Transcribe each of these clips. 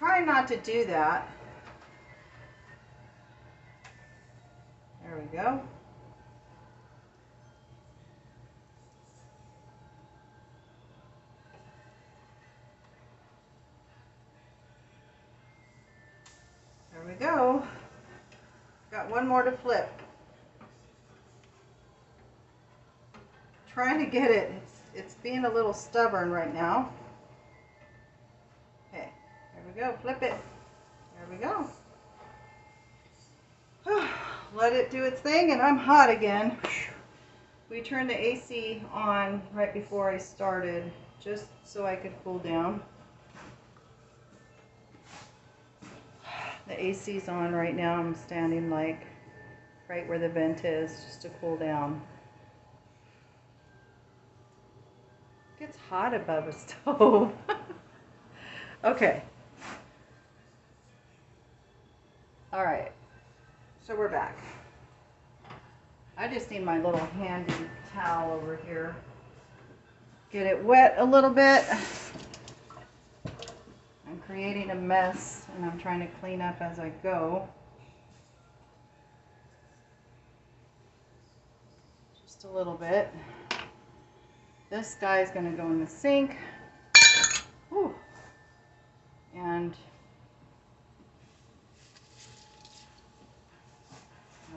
trying not to do that. There we go. There we go. Got one more to flip. Trying to get it. It's being a little stubborn right now. Okay, there we go. Flip it. There we go. Let it do its thing, and I'm hot again. We turned the AC on right before I started, just so I could cool down. The AC's on right now. I'm standing like right where the vent is, just to cool down. It gets hot above a stove. Okay. All right. So we're back. I just need my little handy towel over here. Get it wet a little bit. I'm creating a mess and I'm trying to clean up as I go. Just a little bit. This guy's going to go in the sink. Whew. And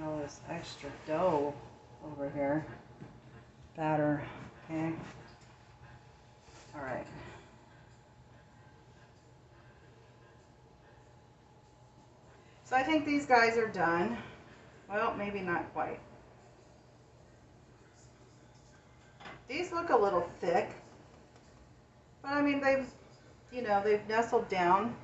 all this extra dough over here. Batter. Okay. All right. So I think these guys are done. Well, maybe not quite. These look a little thick, but I mean they've nestled down.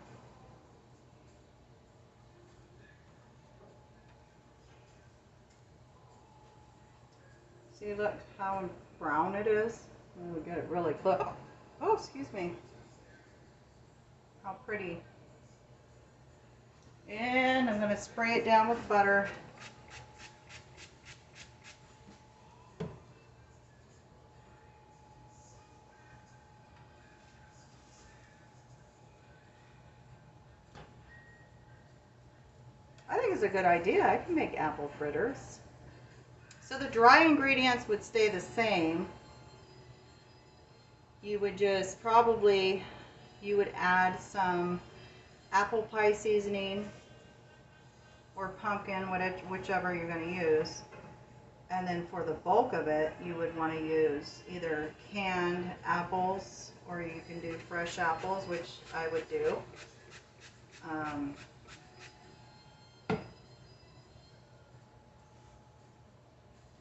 See, look how brown it is. We'll get it really close. Oh, excuse me. How pretty. And I'm going to spray it down with butter. I think it's a good idea. I can make apple fritters. So the dry ingredients would stay the same. You would just you would add some apple pie seasoning or pumpkin, whichever you're going to use. And then for the bulk of it, you would want to use either canned apples or you can do fresh apples, which I would do.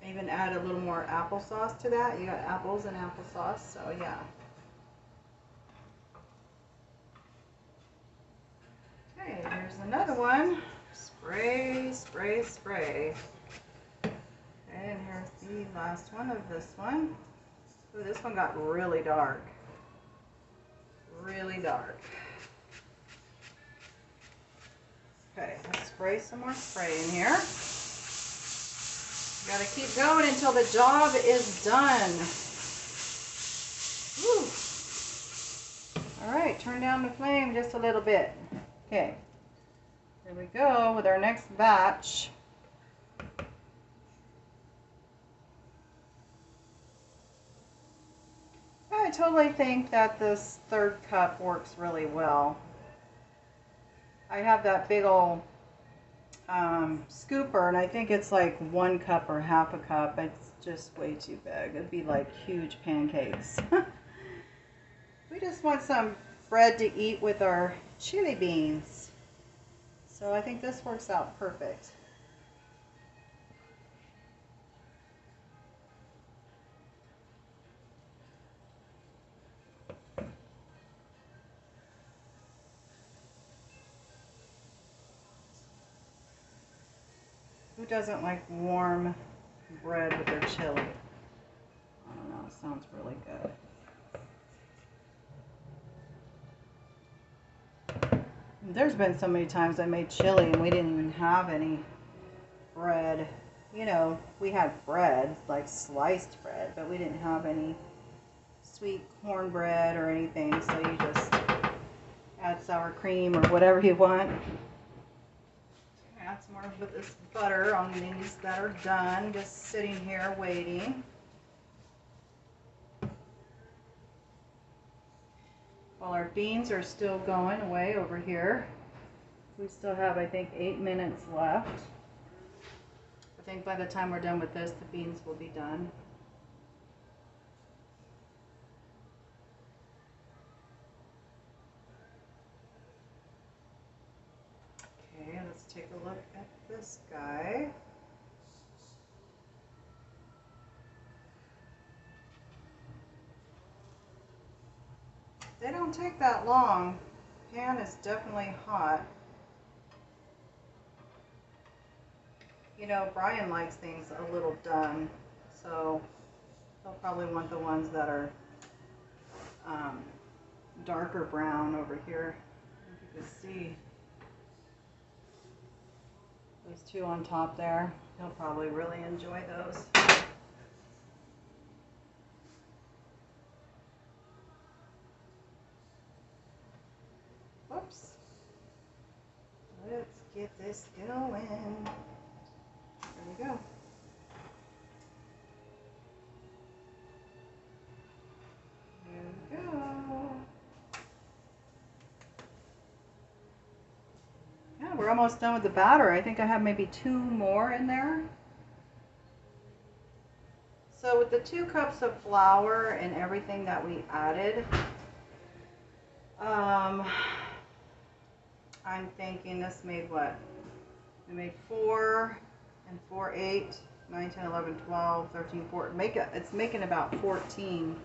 Even add a little more applesauce to that. You got apples and applesauce, so yeah. Okay, here's another one. Spray, spray, spray. And here's the last one of this one. Ooh, this one got really dark. Really dark. Okay, let's spray some more spray in here. Got to keep going until the job is done. Woo. All right, turn down the flame just a little bit. Okay, here we go with our next batch. I totally think that this third cup works really well. I have that big old scooper, and I think it's like 1 cup or half a cup. It's just way too big. It'd be like huge pancakes. We just want some bread to eat with our chili beans. So I think this works out perfect. Who doesn't like warm bread with their chili? I don't know, it sounds really good. There's been so many times I made chili and we didn't even have any bread. You know, we had bread, like sliced bread, but we didn't have any sweet cornbread or anything, so you just add some sour cream or whatever you want. Add some more of this butter on these that are done, just sitting here waiting. While our beans are still going away over here. We still have, I think, 8 minutes left. I think by the time we're done with this, the beans will be done. Okay, let's take a look at this guy. They don't take that long. Pan is definitely hot. You know, Brian likes things a little done, so he'll probably want the ones that are darker brown over here. I don't know if you can see those two on top there. He'll probably really enjoy those. Whoops. Let's get this going. There we go. There we go. Yeah, we're almost done with the batter. I think I have maybe 2 more in there. So with the 2 cups of flour and everything that we added, I'm thinking this made what? We made 4 and 4, 8, 9, 10, 11, 12, 13, 14. It's making about 14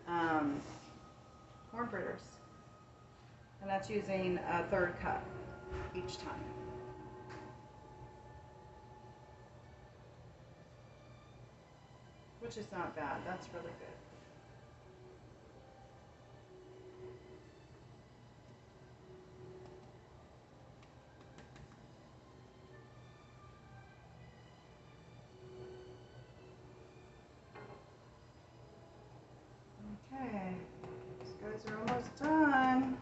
corn fritters. And that's using a 1/3 cup each time. Which is not bad. That's really good. Okay, these guys are almost done.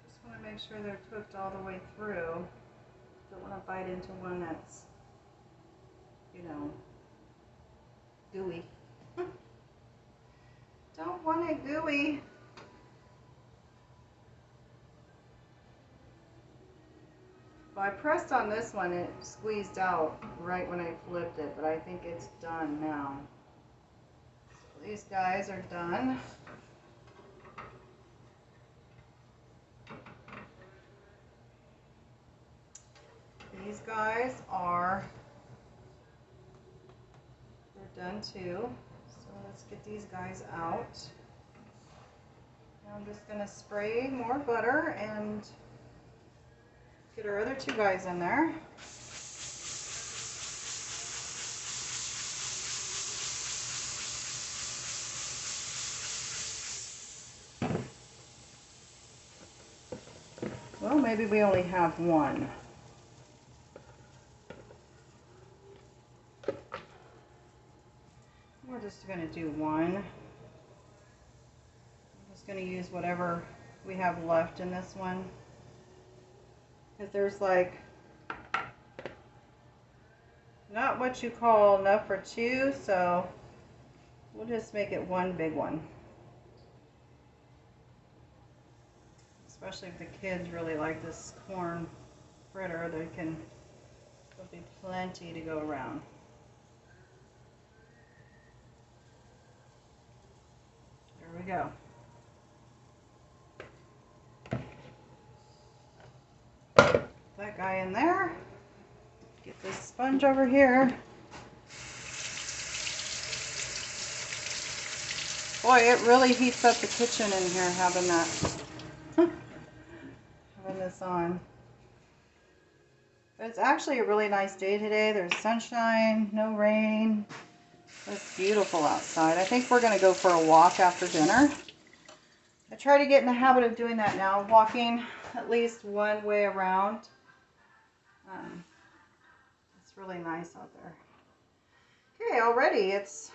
Just want to make sure they're cooked all the way through. Don't want to bite into one that's, you know, gooey. Don't want it gooey. Well, I pressed on this one, it squeezed out right when I flipped it, but I think it's done now. So these guys are done. These guys are, they're done too. So let's get these guys out. Now I'm just gonna spray more butter and get our other 2 guys in there. Well, maybe we only have 1. We're just going to do 1. I'm just going to use whatever we have left in this one. Because there's like not what you call enough for 2, so we'll just make it 1 big one. Especially if the kids really like this corn fritter, there'll be plenty to go around. There we go. That guy in there. Get this sponge over here. Boy, it really heats up the kitchen in here having that, having this on. But it's actually a really nice day today. There's sunshine, no rain. It's beautiful outside. I think we're going to go for a walk after dinner. I try to get in the habit of doing that now, walking at least one way around. It's really nice out there. Okay, already it's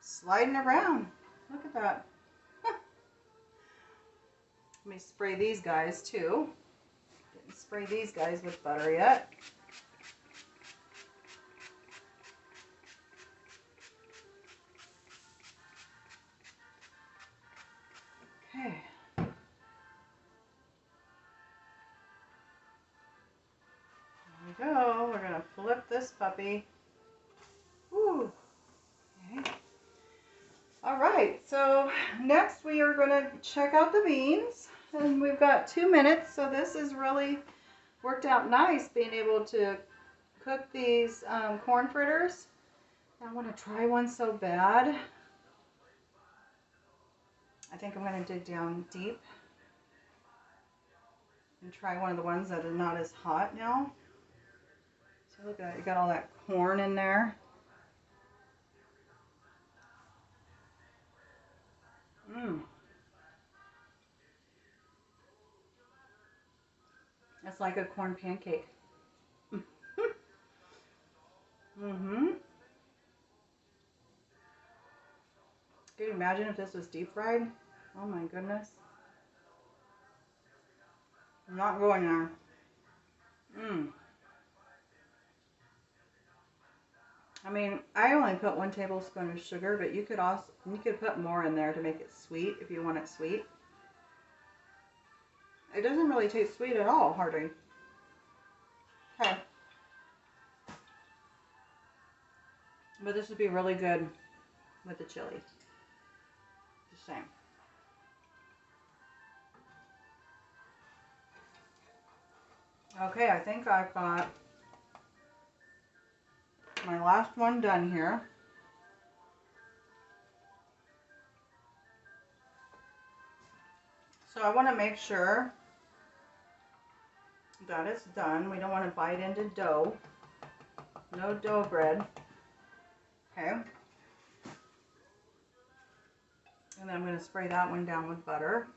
sliding around. Look at that. Let me spray these guys too. Didn't spray these guys with butter yet. Okay. There we go. We're gonna flip this puppy. Woo. Okay. All right, so next we are gonna check out the beans, and we've got 2 minutes, so this is really worked out nice being able to cook these corn fritters. I want to try one so bad. I think I'm going to dig down deep and try one of the ones that are not as hot now. So look at that, you got all that corn in there. Mmm. It's like a corn pancake. Mm-hmm. Can you imagine if this was deep fried? Oh my goodness. I'm not going there. Mmm. I mean, I only put 1 tablespoon of sugar, but you could put more in there to make it sweet if you want it sweet. It doesn't really taste sweet at all, hardly. Okay. But this would be really good with the chili. Just saying. Okay, I think I've got my last one done here. So I want to make sure that it's done. We don't want to bite into dough. No dough bread. Okay. And then I'm going to spray that one down with butter.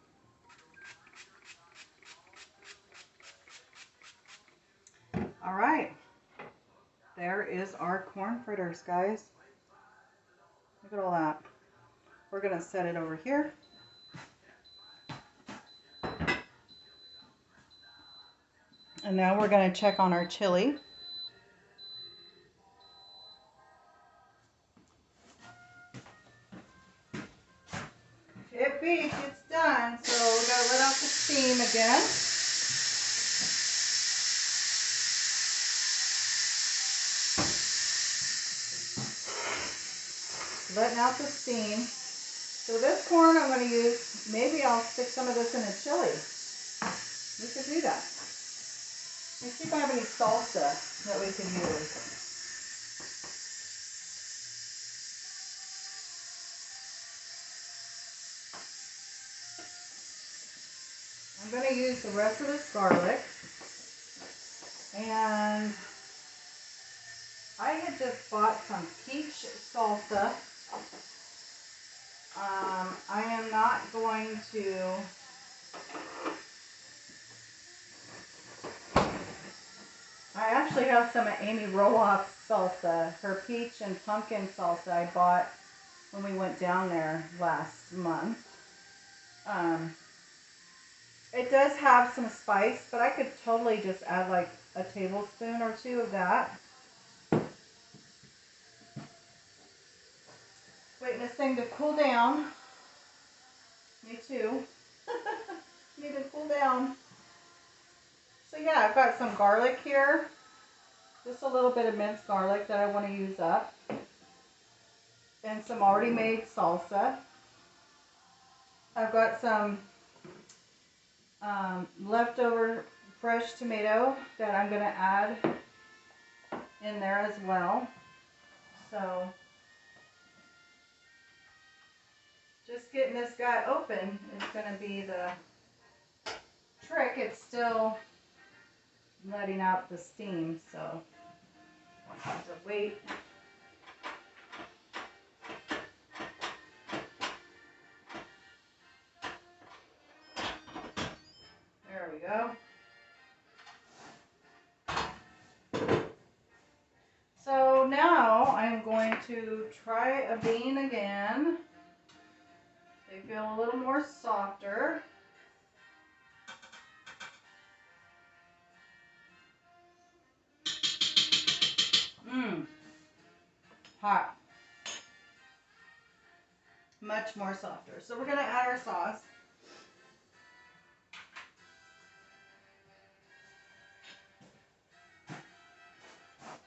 All right. There is our corn fritters, guys. Look at all that. We're going to set it over here. And now we're going to check on our chili. It beats, it's done. So we're going to let off the steam again. Letting out the steam. So this corn I'm going to use, maybe I'll stick some of this in a chili. We could do that. Let's see if I have any salsa that we can use. I'm going to use the rest of this garlic. And I had just bought some peach salsa. I am not going to I actually have some of Amy Roloff's salsa, her peach and pumpkin salsa I bought when we went down there last month. It does have some spice, but I could totally just add like a tablespoon or 2 of that. Waiting this thing to cool down. Me too. Need to cool down. So yeah, I've got some garlic here. Just a little bit of minced garlic that I want to use up. And some already made salsa. I've got some leftover fresh tomato that I'm going to add in there as well. So just getting this guy open is going to be the trick. It's still letting out the steam, so I'll have to wait. There we go. So now I'm going to try a bean again. They feel a little more softer. Mmm. Hot. Much more softer. So we're going to add our sauce.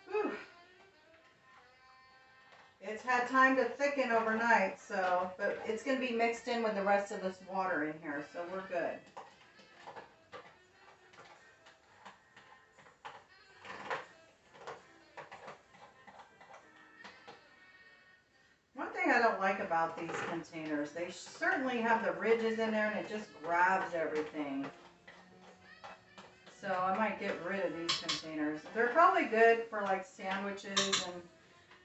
Whew. It's had time to thicken overnight, so, but it's going to be mixed in with the rest of this water in here, so we're good. One thing I don't like about these containers, they certainly have the ridges in there and it just grabs everything. So I might get rid of these containers. They're probably good for like sandwiches and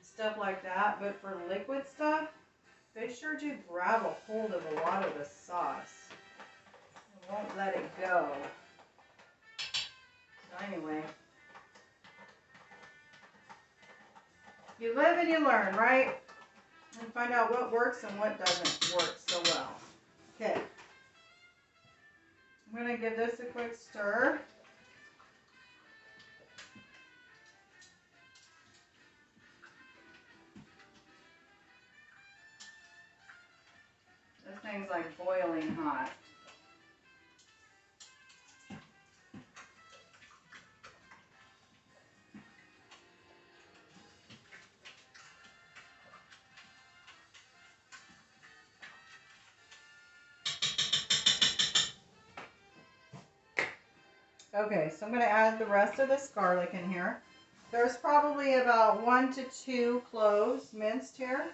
stuff like that, but for liquid stuff, they sure do grab a hold of a lot of the sauce. It won't let it go. So anyway, you live and you learn, right? And find out what works and what doesn't work so well. Okay. I'm going to give this a quick stir. This thing's like boiling hot. Okay, so I'm going to add the rest of this garlic in here. There's probably about 1 to 2 cloves minced here.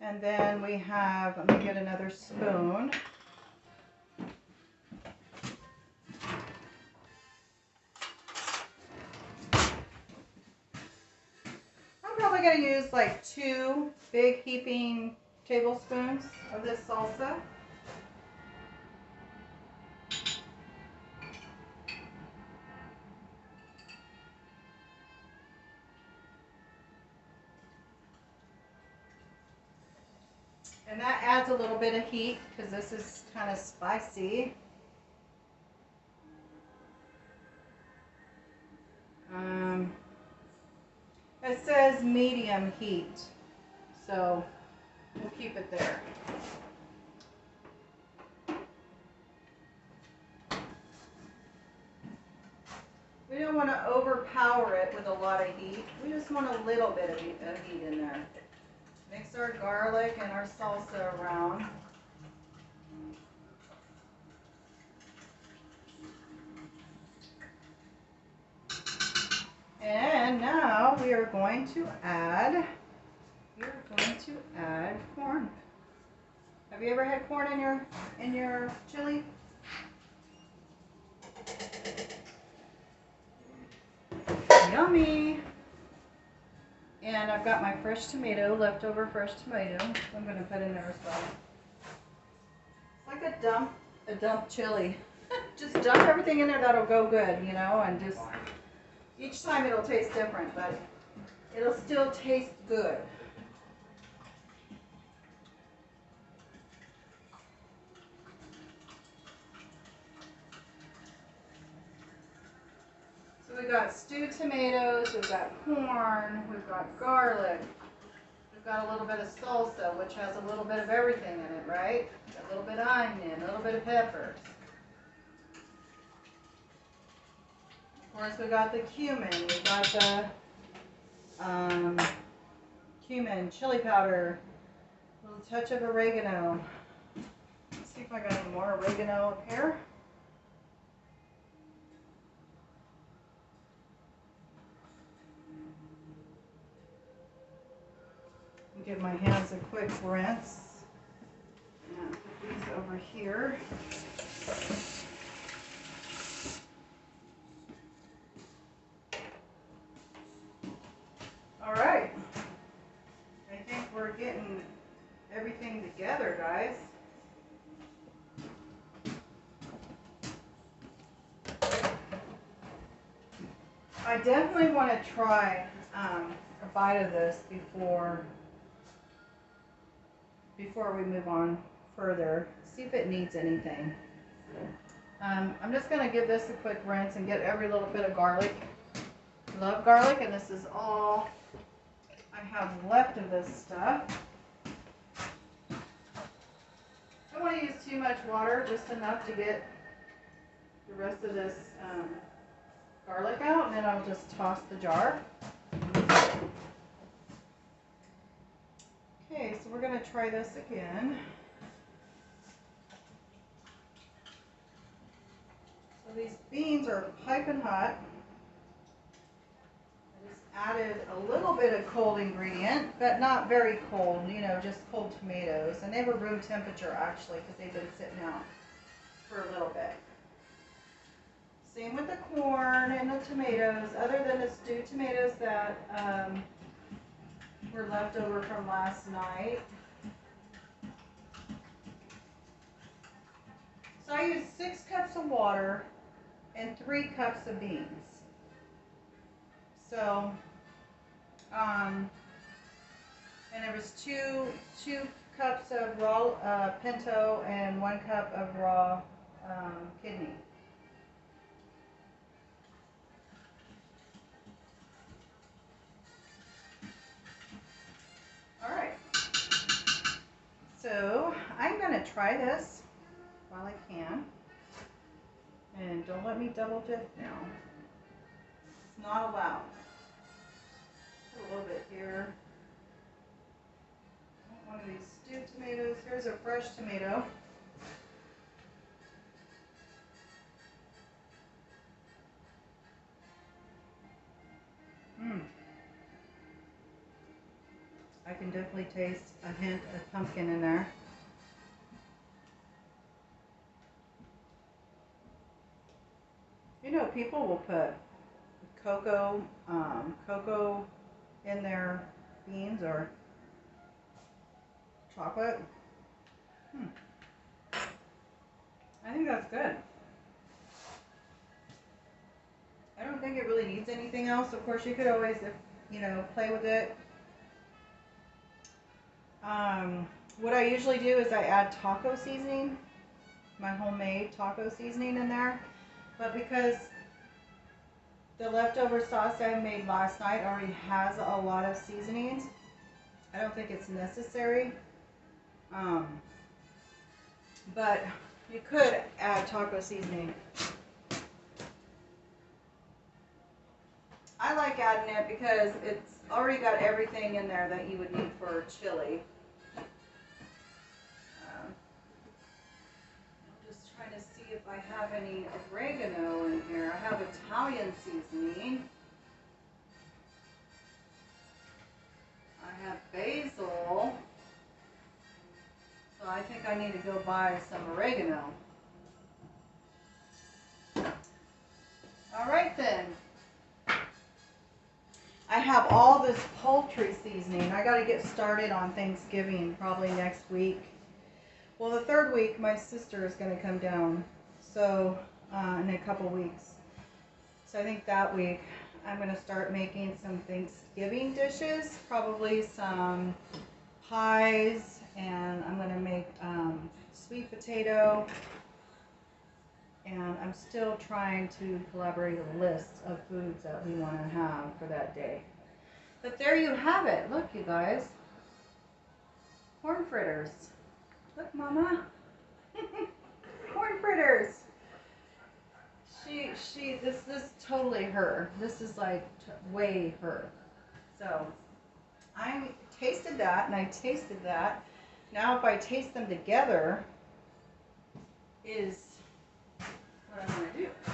And then we have, let me get another spoon. I'm probably going to use like 2 big heaping tablespoons of this salsa. And that adds a little bit of heat because this is kind of spicy. It says medium heat, so we'll keep it there. We don't want to overpower it with a lot of heat. We just want a little bit of heat in there. Mix our garlic and our salsa around. And now we are going to add corn. Have you ever had corn in your chili? Yummy. And I've got my fresh tomato, leftover fresh tomato. I'm going to put in there as well. It's like a dump chili. Just dump everything in there that'll go good, you know, and just each time it'll taste different, but it'll still taste good. So we've got stewed tomatoes, we've got corn, we've got garlic, we've got a little bit of salsa, which has a little bit of everything in it, right? A little bit of onion, a little bit of peppers. Of course, we got the cumin, we've got the cumin, chili powder, a little touch of oregano. Let's see if I got any more oregano up here. Give my hands a quick rinse. And put these over here. All right. I think we're getting everything together, guys. I definitely want to try a bite of this before we move on further. See if it needs anything. I'm just going to give this a quick rinse and get every little bit of garlic. Love garlic, and this is all I have left of this stuff. Don't want to use too much water, just enough to get the rest of this garlic out, and then I'll just toss the jar. Okay, so we're going to try this again. So these beans are piping hot. I just added a little bit of cold ingredient, but not very cold, you know, just cold tomatoes. And they were room temperature actually, because they've been sitting out for a little bit. Same with the corn and the tomatoes, other than the stewed tomatoes that were left over from last night. So I used 6 cups of water and 3 cups of beans. So, and there was two cups of raw pinto and 1 cup of raw kidney. All right. So I'm going to try this while I can. And don't let me double dip now. It's not allowed. Put a little bit here. One of these stewed tomatoes. Here's a fresh tomato. I can definitely taste a hint of pumpkin in there. You know, people will put cocoa in their beans or chocolate. I think that's good. I don't think it really needs anything else. Of course, you could always, you know, play with it. What I usually do is I add taco seasoning, my homemade taco seasoning in there. But because the leftover sauce I made last night already has a lot of seasonings, I don't think it's necessary. But you could add taco seasoning. I like adding it because it's already got everything in there that you would need for chili. If I have any oregano in here. I have Italian seasoning. I have basil. So I think I need to go buy some oregano. All right then. I have all this poultry seasoning. I got to get started on Thanksgiving probably next week. Well, the 3rd week, my sister is going to come down. So, in a couple weeks. So I think that week I'm going to start making some Thanksgiving dishes, probably some pies, and I'm going to make sweet potato. And I'm still trying to collaborate a list of foods that we want to have for that day. But there you have it. Look, you guys. Corn fritters. Look, Mama. Corn fritters. This is totally her. This is like way her. So I tasted that and I tasted that. Now if I taste them together is what I'm going to do. So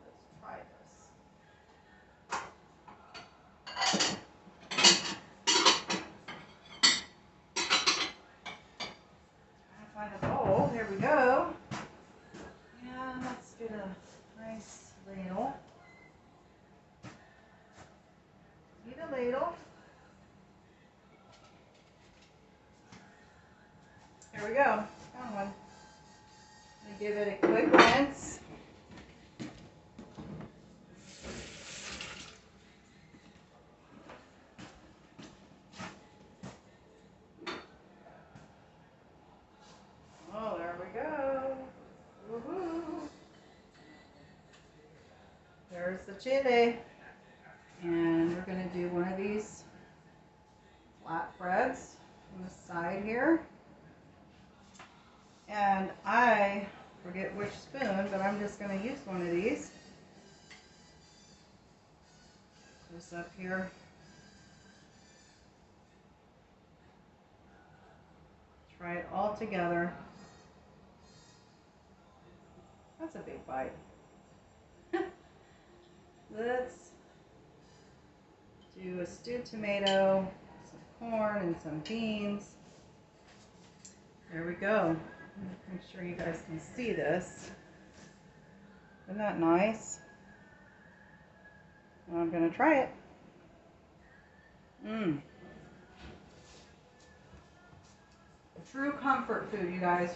let's try this. Trying to find a bowl. Here we go. And let's get a nice ladle. Need a ladle. Here we go. Found one. I'm going to give it a quick rinse. There's the chili. And we're going to do one of these flatbreads on the side here. And I forget which spoon, but I'm just going to use one of these. This up here. Try it all together. That's a big bite. Let's do a stewed tomato, some corn, and some beans. There we go. Make sure you guys can see this. Isn't that nice? And I'm going to try it. True comfort food, you guys.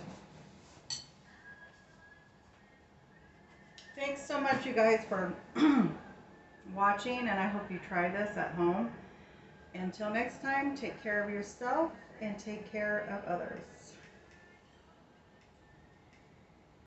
Thanks so much, you guys, for watching, and I hope you try this at home. Until next time, take care of yourself and take care of others.